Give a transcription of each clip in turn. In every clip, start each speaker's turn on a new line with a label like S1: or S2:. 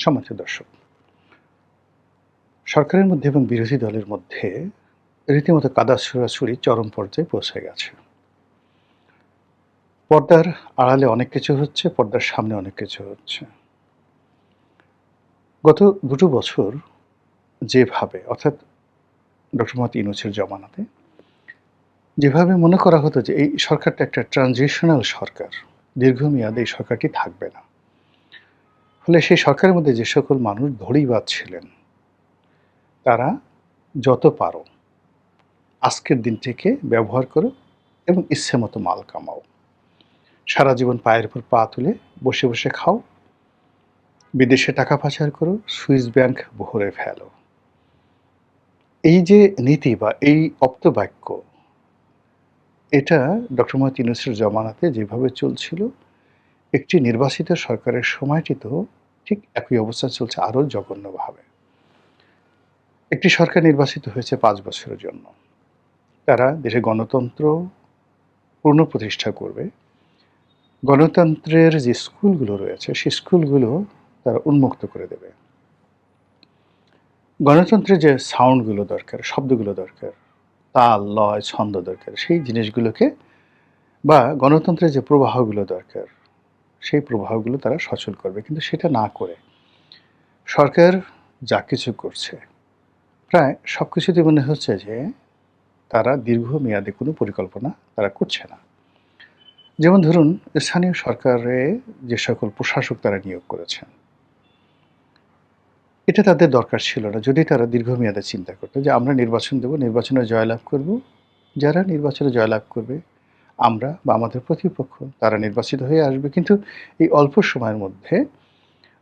S1: সম্মানিত দর্শক, সরকারের মধ্যে এবং বিরোধী দলের মধ্যে রীতিমতো কাদা ছোড়াছুড়ি চরম পর্যায়ে পৌঁছে গেছে। পর্দার আড়ালে অনেক কিছু হচ্ছে, পর্দার সামনে অনেক কিছু হচ্ছে। গত ২ বছর যেভাবে অর্থাৎ ডক্টর মোহাম্মদ ইউনূসের জমানাতে যেভাবে মনে করা হতো যে এই সরকারটা একটা ট্রানজিশনাল সরকার, দীর্ঘমেয়াদে এই সরকারটি থাকবে না। ফলে সেই সরকারের মধ্যে যে সকল মানুষ ধড়িবাজ ছিলেন, তারা যত পারো আজকের দিনটিকে ব্যবহার করো এবং ইচ্ছেমতো মাল কামাও। সারা জীবন পায়ের উপর পা তুলে বসে বসে খাও, বিদেশে টাকা পাচার করো, সুইস ব্যাংক ভরে ফেলো। এই যে নীতি বা এই অপ্তবাক্য, এটা ডক্টর মোহাম্মদ ইউনূসের জমানাতে যেভাবে চলছিল, একটি নির্বাচিত সরকারের সময়টিতেও ঠিক একই অবস্থা চলছে আরও জঘন্যভাবে। একটি সরকার নির্বাচিত হয়েছে ৫ বছরের জন্য। তারা দেশে গণতন্ত্র পুনঃপ্রতিষ্ঠা করবে। গণতন্ত্রের যে স্কুলগুলো রয়েছে, সেই স্কুলগুলো তারা উন্মুক্ত করে দেবে। গণতন্ত্রের যে সাউন্ডগুলো দরকার, শব্দগুলো দরকার, তাল, লয়, ছন্দ দরকার, সেই জিনিসগুলোকে বা গণতন্ত্রের যে প্রবাহগুলো দরকার, সেই প্রবাহগুলো তারা সচল করবে। কিন্তু সেটা না করে সরকার যা কিছু করছে, প্রায় সবকিছুতেই মনে হচ্ছে যে তারা দীর্ঘমেয়াদী কোনো পরিকল্পনা তারা করছে না। যেমন ধরুন, স্থানীয় সরকারে যে সকল প্রশাসক তারা নিয়োগ করেছেন, এটা তাদের দরকার ছিল না। যদি তারা দীর্ঘমেয়াদে চিন্তা করত যে আমরা নির্বাচন দেব, নির্বাচনে জয়লাভ করব। যারা নির্বাচনে জয়লাভ করবে, আমরা বা আমাদের প্রতিপক্ষ তারা নির্বাচিত হয়ে আসবে। কিন্তু এই অল্প সময়ের মধ্যে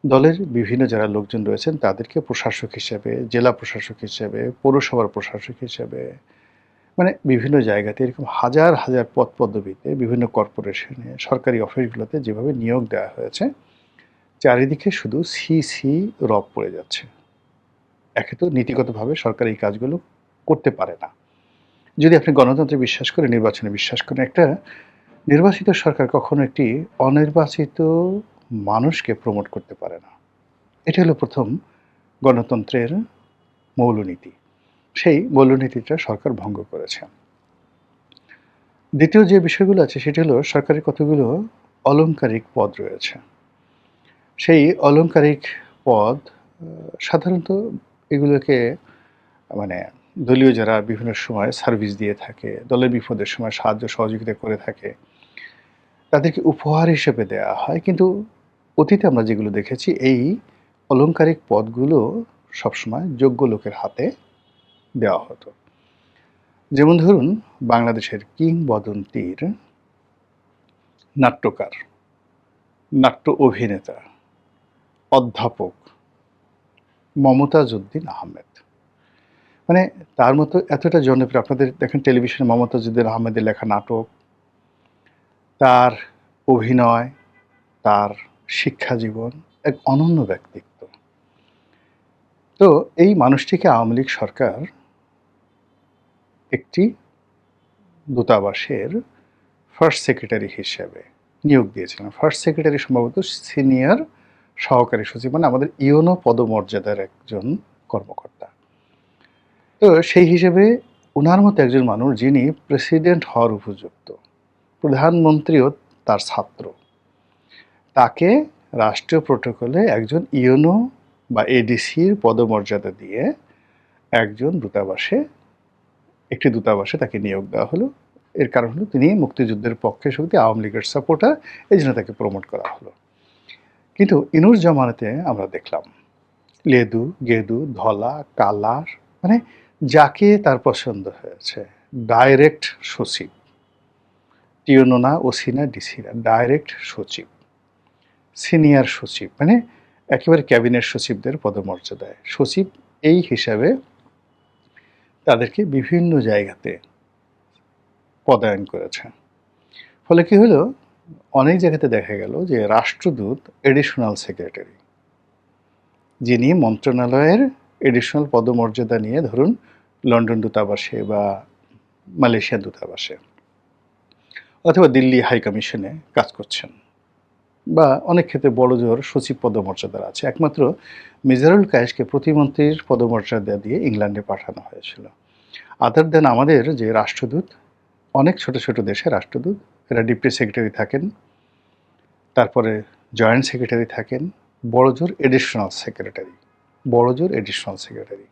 S1: দলের বিভিন্ন যারা লোকজন রয়েছেন তাদেরকে প্রশাসক হিসেবে, জেলা প্রশাসক হিসেবে, পৌরসভার প্রশাসক হিসেবে, মানে বিভিন্ন জায়গাতে এরকম হাজার হাজার পদ-পদবীতে বিভিন্ন কর্পোরেশনে, সরকারি অফিসগুলোতে যেভাবে নিয়োগ দেওয়া হয়েছে, চারিদিকে শুধু ছি রব পড়ে যাচ্ছে। একে তো নীতিগতভাবে সরকার এই কাজগুলো করতে পারে না। যদি আপনি গণতন্ত্রে বিশ্বাস করেন, নির্বাচনে বিশ্বাস করেন, একটা নির্বাচিত সরকার কখনো একটি অনির্বাচিত মানুষকে প্রমোট করতে পারে না। এটা হলো ১ম গণতন্ত্রের মৌলনীতি। সেই মৌলনীতিটা সরকার ভঙ্গ করেছে। দ্বিতীয় যে বিষয়গুলো আছে সেটি হলো সরকারের কতগুলো অলংকারিক পদ রয়েছে। সেই অলংকারিক পদ সাধারণত এগুলোকে মানে দলীয় যারা বিভিন্ন সময় সার্ভিস দিয়ে থাকে, দলের বিপদের সময় সাহায্য সহযোগিতা করে থাকে, তাদেরকে উপহার হিসেবে দেয়া হয়। কিন্তু অতীতে আমরা যেগুলো দেখেছি, এই অলংকারিক পদগুলো সবসময় যোগ্য লোকের হাতে দেওয়া হতো। যেমন ধরুন, বাংলাদেশের কিংবদন্তির নাট্যকার, নাট্য অভিনেতা, অধ্যাপক মমতাজ উদ্দিন আহমেদ। মানে তার মতো এতটা জনপ্রিয়, আপনাদের দেখেন টেলিভিশনে মমতাজ উদ্দিন আহমেদের লেখা নাটক, তার অভিনয়, তার শিক্ষা জীবন এক অনন্য ব্যক্তিত্ব। তো এই মানুষটিকে আওয়ামী লীগ সরকার একটি দূতাবাসের ফার্স্ট সেক্রেটারি হিসেবে নিয়োগ দিয়েছিলেন। ফার্স্ট সেক্রেটারি সম্ভবত সিনিয়র সহকারী সচিব, মানে আমাদের ইউনো পদমর্যাদার একজন কর্মকর্তা। তো সেই হিসেবে উনার মতো একজন মানুষ যিনি প্রেসিডেন্ট হওয়ার উপযুক্ত, প্রধানমন্ত্রীও তার ছাত্র, তাকে রাষ্ট্রীয় প্রোটোকলে একজন ইউনো বা এডিসির পদমর্যাদা দিয়ে একজন একটি দূতাবাসে তাকে নিয়োগ দেওয়া হলো। এর কারণ হলো তিনি মুক্তিযুদ্ধের পক্ষে শক্তি, আওয়ামী লীগের সাপোর্টার, এই জন্য তাকে প্রমোট করা হলো। কিন্তু ইনুর জমানাতে আমরা দেখলাম লেদু, গেদু, ধলা, কালা, মানে যাকে তার পছন্দ হয়েছে ডাইরেক্ট সচিব, টিওনো না, ওসি না, ডিসি না, ডাইরেক্ট সচিব, সিনিয়র সচিব, মানে একেবারে ক্যাবিনেট সচিবদের পদমর্যাদায় সচিব, এই হিসাবে তাদেরকে বিভিন্ন জায়গাতে পদায়ন করেছে। ফলে কি হলো, অনেক জায়গাতে দেখা গেল যে রাষ্ট্রদূত এডিশনাল সেক্রেটারি, যিনি মন্ত্রণালয়ের এডিশনাল পদমর্যাদা নিয়ে ধরুন লন্ডন দূতাবাসে বা মালয়েশিয়া দূতাবাসে অথবা দিল্লি হাই কমিশনে কাজ করছেন, বা অনেক ক্ষেত্রে বড়জোর সচিব পদমর্যাদার আছে। একমাত্র মিজানুল কায়েসকে প্রতিমন্ত্রীর পদমর্যাদা দিয়ে ইংল্যান্ডে পাঠানো হয়েছিল। আদার দেন আমাদের যে রাষ্ট্রদূত, অনেক ছোট, ছোট দেশের রাষ্ট্রদূত, এরা ডেপুটি সেক্রেটারি থাকেন, তারপরে জয়েন্ট সেক্রেটারি থাকেন, বড়জোর এডিশনাল সেক্রেটারি, বড়জোর এডিশনাল সেক্রেটারি।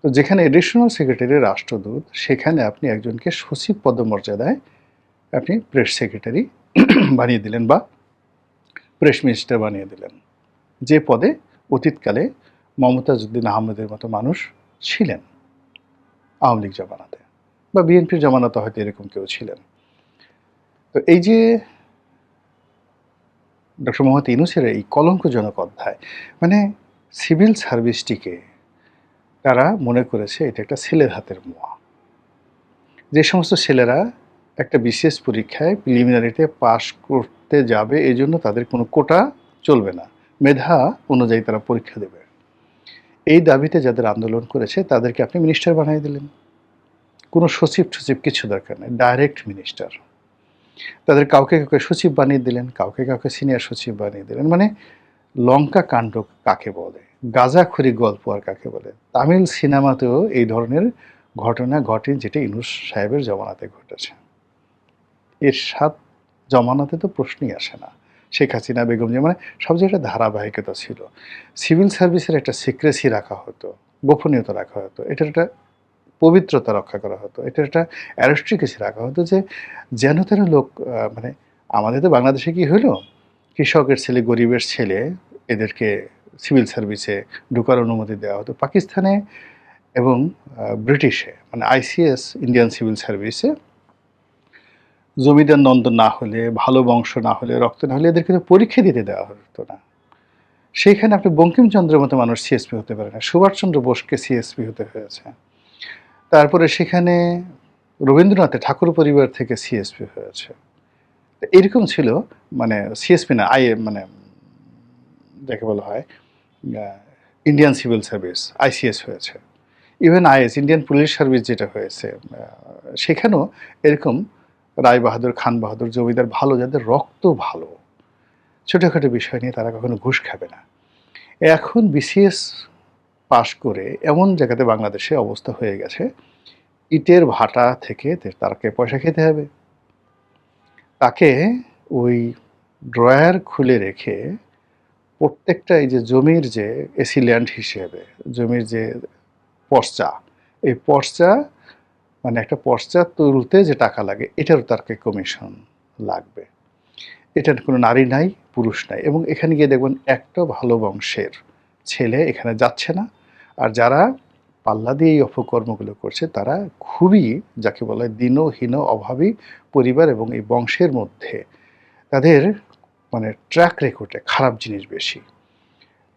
S1: তো যেখানে এডিশনাল সেক্রেটারি রাষ্ট্রদূত, সেখানে আপনি একজনকে সচিব পদমর্যাদায় আপনি প্রেস সেক্রেটারি বানিয়ে দিলেন বা প্রেস মিনিস্টার বানিয়ে দিলেন, যে পদে অতীতকালে মমতাজ উদ্দিন আহমেদের মতো মানুষ ছিলেন আওয়ামী লীগ জামানাতে, বা বিএনপির জামানাতে হয়তো এরকম কেউ ছিলেন। তো এই যে ডক্টর মোহাম্মদ ইউনূসের এই কলঙ্কজনক অধ্যায়, মানে সিভিল সার্ভিসটিকে তারা মনে করেছে এটা একটা ছেলের হাতের মোয়া। যে সমস্ত ছেলেরা একটা বিশেষ পরীক্ষায় প্রিলিমিনারিতে পাশ করতে যাবে, এই জন্য তাদের কোনো কোটা চলবে না, মেধা অনুযায়ী তারা পরীক্ষা দেবে, এই দাবিতে যাদের আন্দোলন করেছে তাদেরকে আপনি মিনিস্টার বানিয়ে দিলেন। কোনো সচিব টচিব কিছু দরকার নেই, ডাইরেক্ট মিনিস্টার। তাদের কাউকে কাউকে সচিব বানিয়ে দিলেন, কাউকে কাউকে সিনিয়র সচিব বানিয়ে দিলেন। মানে লঙ্কা কাণ্ড কাকে বলে, গাঁজাখড়ি গল্প আর কাকে বলে। তামিল সিনেমাতেও এই ধরনের ঘটনা ঘটে, যেটা ইউনূস সাহেবের জমানাতে ঘটেছে। এরশাদ জমানাতে তো প্রশ্নই আসে না, শেখ হাসিনা বেগম যে, মানে সব জায়গায় ধারাবাহিকতা ছিল। সিভিল সার্ভিসের একটা সিক্রেসি রাখা হতো, গোপনীয়তা রাখা হতো, এটার একটা পবিত্রতা রক্ষা করা হতো, এটার একটা অ্যারিস্ট্রিকেসি রাখা হতো, যে যেন তেন লোক মানে আমাদের তো বাংলাদেশে কি হলো, কৃষকের ছেলে গরিবের ছেলে এদেরকে সিভিল সার্ভিসে ঢোকার অনুমতি দেওয়া হতো। পাকিস্তানে এবং ব্রিটিশে, মানে আইসিএস ইন্ডিয়ান সিভিল সার্ভিসে জমিদার নন্দ না হলে, ভালো বংশ না হলে, রক্ত না হলে এদেরকে তো পরীক্ষা দিতে দেওয়া হতো না। সেইখানে আপনি বঙ্কিমচন্দ্রের মতো মানুষ সিএসপি হতে পারে না, সুভাষচন্দ্র বোসকে সিএসপি হতে হয়েছে। তারপরে সেখানে রবীন্দ্রনাথের ঠাকুর পরিবার থেকে সিএসপি হয়েছে। এরকম ছিল, মানে সিএসপি না, মানে যাকে বলা হয় ইন্ডিয়ান সিভিল সার্ভিস, আইসিএস হয়েছে। Even is, Indian police service যেটা হয়েছে, সেখানেও এরকম রায় বাহাদুর, খান বাহাদুর জমিদার ভালো, যাদের রক্ত ভালো, ছোটোখাটো বিষয় নিয়ে তারা কখনো ঘুষ খাবে না। এখন বিসিএস পাশ করে এমন জায়গাতে বাংলাদেশে অবস্থা হয়ে গেছে, ইটের ভাটা থেকে তাকে পয়সা খেতে হবে। তাকে ওই ড্রয়ার খুলে রেখে প্রত্যেকটা এই যে জমির যে এসি ল্যান্ড হিসেবে জমির যে পর্চা, এই পর্চা, মানে একটা পর্চা তুলতে যে টাকা লাগে, এটারও তাকে কমিশন লাগবে। এটার কোনো নারী নাই, পুরুষ নাই, এবং এখানে গিয়ে দেখবেন একটা ভালো বংশের ছেলে এখানে যাচ্ছে না। আর যারা পাল্লা দিয়ে এই অপকর্মগুলো করছে তারা খুবই, যাকে বলা হয় দীনহীন অভাবী পরিবার, এবং এই বংশের মধ্যে তাদের মানে ট্র্যাক রেকর্ডে খারাপ জিনিস বেশি।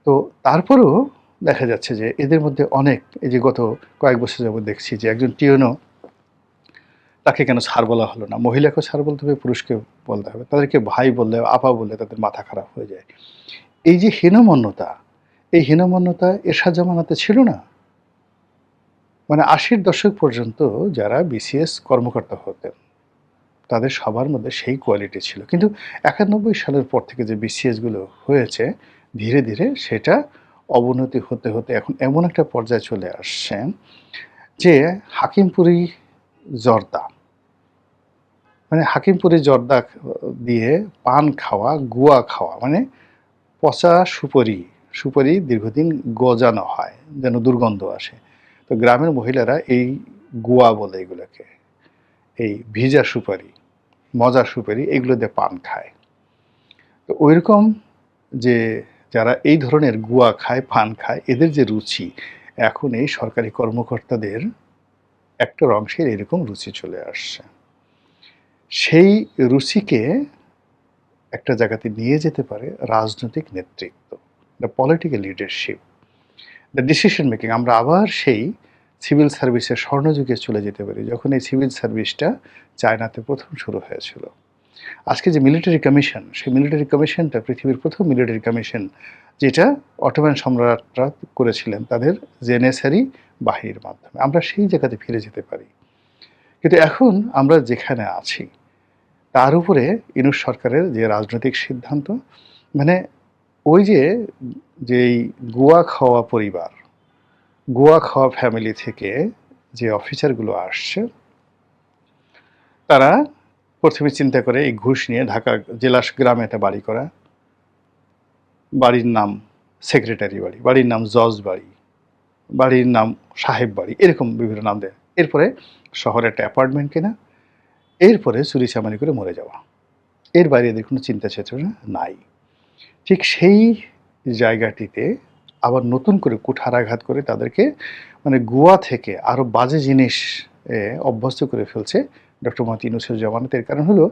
S1: তো তারপরেও দেখা যাচ্ছে যে এদের মধ্যে অনেক, এই যে গত কয়েক বছর যাবত দেখছি যে একজন টিওনো, তাকে কেন স্যার বলা হলো না, মহিলাকেও স্যার বলতে হবে, পুরুষকে বলতে হবে, তাদেরকে ভাই বললে, আপা বললে তাদের মাথা খারাপ হয়ে যায়। এই যে হীনমন্যতা, এই হীনমন্যতা এরশাদ জামানাতে ছিল না। মানে ৮০-র দশক পর্যন্ত যারা বিসিএস কর্মকর্তা হতেন তাদের সবার মধ্যে সেই কোয়ালিটি ছিল, কিন্তু ৯১ সালের পর থেকে যে বিসিএসগুলো হয়েছে, ধীরে ধীরে সেটা অবনতি হতে হতে এখন এমন একটা পর্যায়ে চলে আসছে যে হাকিমপুরি জর্দা, মানে হাকিমপুরি জর্দা দিয়ে পান খাওয়া, গুয়া খাওয়া, মানে পচা সুপারি, সুপারি দীর্ঘদিন গজানো হয় যেন দুর্গন্ধ আসে। তো গ্রামের মহিলারা এই গুয়া বলে এগুলোকে, এই ভিজা সুপারি, মজার সুপারি, এগুলো দিয়ে পান খায়। তো ওইরকম যে যারা এই ধরনের গুয়া খায়, পান খায়, এদের যে রুচি, এখন এই সরকারি কর্মকর্তাদের একটা অংশের এরকম রুচি চলে আসছে। সেই রুচিকে একটা জায়গাতে নিয়ে যেতে পারে রাজনৈতিক নেতৃত্ব, the political leadership, the decision making. আমরা আবার সেই সিভিল সার্ভিসের স্বর্ণযুগে চলে যেতে পারি, যখন এই সিভিল সার্ভিসটা চায়নাতে প্রথম শুরু হয়েছিল। আজকে যে মিলিটারি কমিশন, সেই মিলিটারি কমিশনটা পৃথিবীর প্রথম মিলিটারি কমিশন, যেটা অটোম্যান সম্রাটরা করেছিলেন তাদের জেনেসারি বাহিনীর মাধ্যমে। আমরা সেই জায়গাতে ফিরে যেতে পারি। কিন্তু এখন আমরা যেখানে আছি, তার উপরে ইউনূস সরকারের যে রাজনৈতিক সিদ্ধান্ত, মানে ওই যেই গোয়া খাওয়া পরিবার, গোয়া খাওয়া ফ্যামিলি থেকে যে অফিসারগুলো আসছে, তারা প্রথমে চিন্তা করে এই ঘুষ নিয়ে ঢাকা জেলা গ্রামে একটা বাড়ি করা, বাড়ির নাম সেক্রেটারি বাড়ি, বাড়ির নাম জজ বাড়ি, বাড়ির নাম সাহেব বাড়ি, এরকম বিভিন্ন নাম দেয়। এরপরে শহরে একটা অ্যাপার্টমেন্ট কেনা, এরপরে চুরি চামারি করে মরে যাওয়া। এর বাইরে এদের কোনো চিন্তা চেতনা নাই। ঠিক সেই জায়গাটিতে আবার নতুন করে কুঠারাঘাত করে তাদেরকে মানে গোয়া থেকে আরও বাজে জিনিস অভ্যস্ত করে ফেলছে ডক্টর মোহাম্মদ ইউনূসের জামানাতে। এর কারণ হলো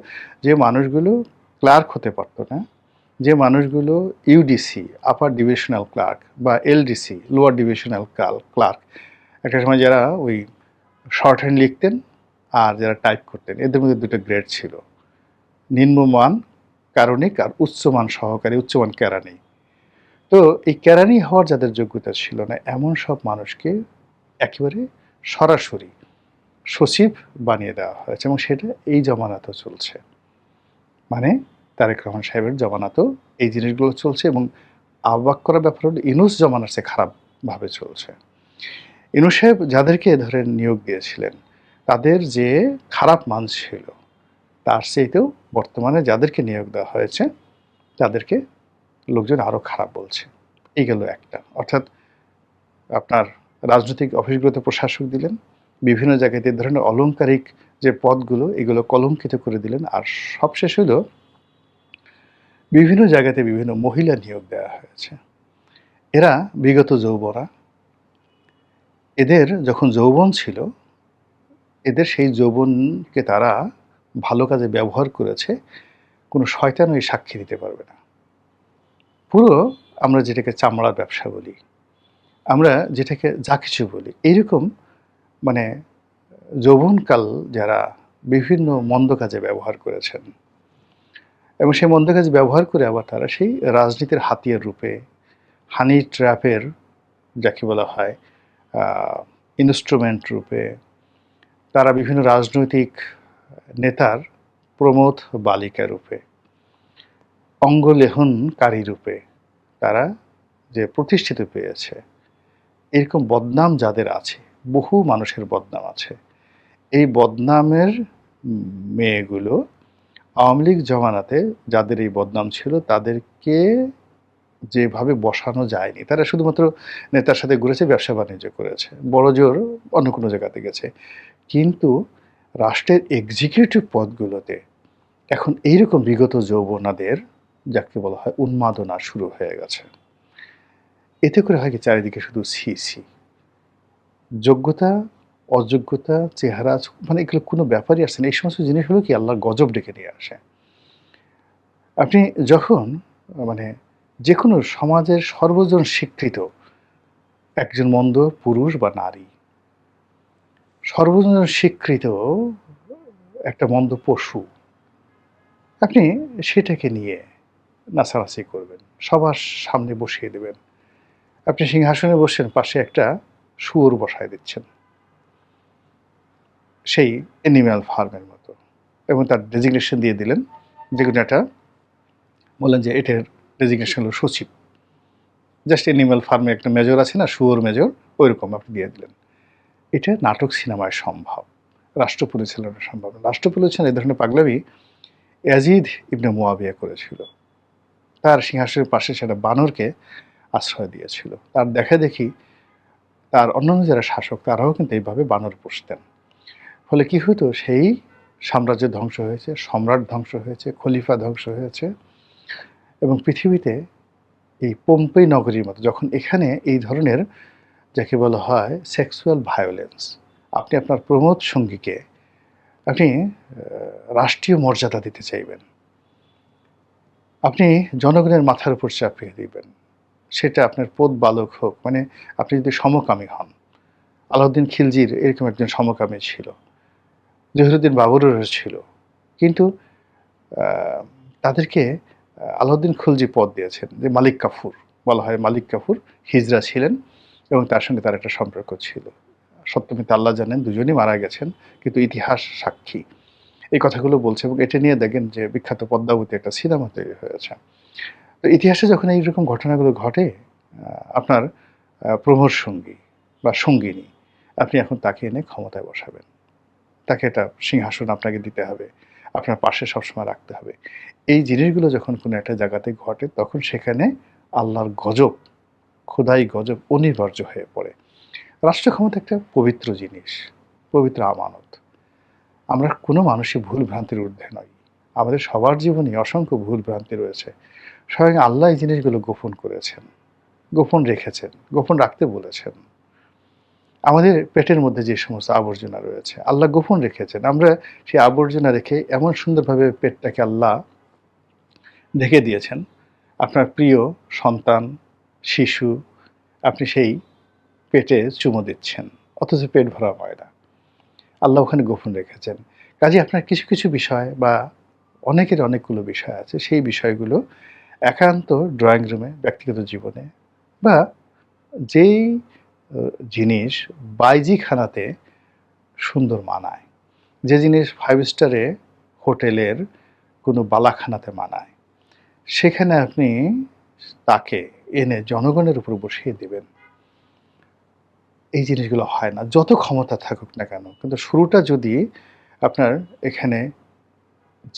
S1: যে মানুষগুলো ক্লার্ক হতে পারতো না, যে মানুষগুলো ইউডিসি আপার ডিভিশনাল ক্লার্ক বা এলডিসি লোয়ার ডিভিশনাল ক্লার্ক, একটা সময় যারা ওই শর্ট হ্যান্ড লিখতেন আর যারা টাইপ করতেন, এদের মধ্যে দুটো গ্রেড ছিল, নিম্নমান কারণিক আর উচ্চমান সহকারী, উচ্চমান কেরানি। তো এই কেরানি হওয়ার যাদের যোগ্যতা ছিল না, এমন সব মানুষকে একেবারে সরাসরি সচিব বানিয়ে দেওয়া হয়েছে, এবং সেটা এই জমানাতেও চলছে। মানে তারেক রহমান সাহেবের জমানাতেও এই জিনিসগুলো চলছে, এবং অবাক করার ব্যাপার হলো ইউনূস জমানার চেয়ে খারাপভাবে চলছে। ইউনূস সাহেব যাদেরকে ধরেন নিয়োগ দিয়েছিলেন, তাদের যে খারাপ মান ছিল, তার চেয়েতেও বর্তমানে যাদেরকে নিয়োগ দেওয়া হয়েছে তাদেরকে লোকজন আরও খারাপ বলছে। এই গেল একটা। অর্থাৎ আপনার রাজনৈতিক অফিসগুলোতে প্রশাসক দিলেন, বিভিন্ন জায়গাতে এই ধরনের অলংকারিক যে পদগুলো, এগুলো কলঙ্কিত করে দিলেন। আর সবশেষ হলো বিভিন্ন জায়গাতে বিভিন্ন মহিলা নিয়োগ দেওয়া হয়েছে। এরা বিগত যৌবনা, এদের যখন যৌবন ছিল, এদের সেই যৌবনকে তারা ভালো কাজে ব্যবহার করেছে, কোনো শয়তানও এই সাক্ষী দিতে পারবে না। পুরো আমরা যেটাকে চামড়ার ব্যবসা বলি, আমরা যেটাকে যা কিছু বলি, এইরকম মানে যৌবনকাল যারা বিভিন্ন মন্দ কাজে ব্যবহার করেছেন, এবং সেই মন্দ কাজে ব্যবহার করে আবার তারা সেই রাজনীতির হাতিয়ার রূপে, হানি ট্র্যাপের যাকে বলা হয় ইনস্ট্রুমেন্ট রূপে, তারা বিভিন্ন রাজনৈতিক নেতার প্রমোদ বালিকা রূপে, অঙ্গলেহনকারী রূপে তারা যে প্রতিষ্ঠিত পেয়েছে, এরকম বদনাম যাদের আছে, বহু মানুষের বদনাম আছে। এই বদনামের মেয়েগুলো আওয়ামী লীগ জমানাতে যাদের এই বদনাম ছিল, তাদেরকে যেভাবে বসানো যায়নি, তারা শুধুমাত্র নেতার সাথে ঘুরেছে, ব্যবসা বাণিজ্য করেছে, বড় জোর অন্য কোনো জায়গাতে গেছে। কিন্তু রাষ্ট্রের এক্সিকিউটিভ পদগুলোতে এখন এইরকম বিগত যৌবনাদের যাকে বলা হয় উন্মাদনা শুরু হয়ে গেছে। এতে করে হয় কি, চারিদিকে শুধু ছি, যোগ্যতা অযোগ্যতা, চেহারা, মানে এগুলো কোনো ব্যাপারই আসছে না। এই সমস্ত জিনিস হলো কি আল্লাহর গজব ডেকে নিয়ে আসে। আপনি যখন মানে যে কোনো সমাজের সর্বজন স্বীকৃত একজন মন্দ পুরুষ বা নারী, সর্বজন স্বীকৃত একটা মন্দ পশু, আপনি সেটাকে নিয়ে নাচানাচি করবেন, সবার সামনে বসিয়ে দেবেন। আপনি সিংহাসনে বসেন, পাশে একটা শুয়োর বসায় দিচ্ছেন, সেই অ্যানিম্যাল ফার্মের মতো, এবং তার ডেজিগনেশন দিয়ে দিলেন, যে কোনো একটা বললেন যে এটার ডেজিগনেশন হলো সচিব। জাস্ট অ্যানিম্যাল ফার্মে একটা মেজর আছে না, শুয়োর মেজর, ওইরকম আপনি দিয়ে দিলেন। এটা নাটক সিনেমায় সম্ভব, রাষ্ট্র পরিচালনা সম্ভব। রাষ্ট্র পরিচালনা এই ধরনের পাগলামি ইয়াজিদ ইবনে মুয়াবিয়া করেছিল। তার সিংহাসনের পাশে সেটা বানরকে আশ্রয় দিয়েছিল। তার দেখা দেখি তার অন্যান্য যারা শাসক, তারাও কিন্তু এইভাবে বানর পুষতেন। ফলে কি হতো, সেই সাম্রাজ্য ধ্বংস হয়েছে, সম্রাট ধ্বংস হয়েছে, খলিফা ধ্বংস হয়েছে, এবং পৃথিবীতে এই পম্পেই নগরীর মতো, যখন এখানে এই ধরনের যাকে বলা হয় সেক্সুয়াল ভায়োলেন্স, আপনি আপনার প্রমোদ সঙ্গীকে আপনি রাষ্ট্রীয় মর্যাদা দিতে চাইবেন, আপনি জনগণের মাথার উপর চাপিয়ে দিবেন, সেটা আপনার পদ বালক হোক, মানে আপনি যদি সমকামী হন, আলাউদ্দিন খিলজির এরকম একজন সমকামী ছিল, জহিরুদ্দিন বাবরেরও ছিল, কিন্তু তাদেরকে আলাউদ্দিন খিলজি পদ দিয়েছেন, যে মালিক কাফুর বলা হয়। মালিক কাফুর হিজড়া ছিলেন, এবং তার সঙ্গে তার একটা সম্পর্ক ছিল। সত্যমিতে আল্লাহ জানেন, দুজনই মারা গেছেন, কিন্তু ইতিহাস সাক্ষী। এই কথাগুলো বলছে এবং এটা নিয়ে দেখেন যে বিখ্যাত পদ্মাবতী একটা সিনেমা তৈরি হয়েছে। তো ইতিহাসে যখন এইরকম ঘটনাগুলো ঘটে, আপনার প্রমোর সঙ্গী বা সঙ্গিনী, আপনি এখন তাকে এনে ক্ষমতায় বসাবেন। তাকে একটা সিংহাসন আপনাকে দিতে হবে। আপনার পাশে সবসময় রাখতে হবে। এই জিনিসগুলো যখন কোনো একটা জায়গাতে ঘটে তখন সেখানে আল্লাহর গজব, খোদাই গজব অনিবার্য হয়ে পড়ে। রাষ্ট্র ক্ষমতা একটা পবিত্র জিনিস, পবিত্র আমানত। আমরা কোনো মানুষই ভুল ভ্রান্তির ঊর্ধ্বে নই। আমাদের সবার জীবনেই অসংখ্য ভুল ভ্রান্তি রয়েছে। স্বয়ং আল্লাহ এই জিনিসগুলো গোপন করেছেন, গোপন রেখেছেন, গোপন রাখতে বলেছেন। আমাদের পেটের মধ্যে যে সমস্ত আবর্জনা রয়েছে আল্লাহ গোপন রেখেছেন। আমরা সেই আবর্জনা রেখে এমন সুন্দরভাবে পেটটাকে আল্লাহ ঢেকে দিয়েছেন। আপনার প্রিয় সন্তান, শিশু, আপনি সেই পেটে চুমো দিচ্ছেন। অথচ পেট ভরা ময়লা। আল্লাহ ওখানে গোপন রেখেছেন। কাজেই আপনার কিছু, কিছু বিষয় বা অনেকের অনেকগুলো বিষয় আছে। সেই বিষয়গুলো একান্ত ড্রয়িং রুমে, ব্যক্তিগত জীবনে বা যেই জিনিস বাইজিখানাতে সুন্দর মানায়, যে জিনিস 5 স্টারে হোটেলের কোনো বালাখানাতে মানায়, সেখানে আপনি তাকে এনে জনগণের উপর বসিয়ে দিবেন। এই জিনিসগুলো হয় না। যত ক্ষমতা থাকুক না কেন। কিন্তু শুরুটা যদি আপনার এখানে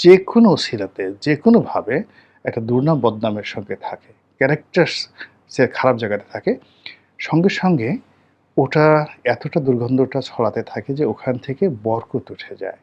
S1: যেকোনো অছিলাতে, যেকোনোভাবে একটা দুর্নাম বদনামের সঙ্গে থাকে, ক্যারেক্টারস যে খারাপ জায়গাতে থাকে, সঙ্গে, সঙ্গে ওটা এতটা দুর্গন্ধটা ছড়াতে থাকে যে ওখান থেকে বরকত উঠে যায়।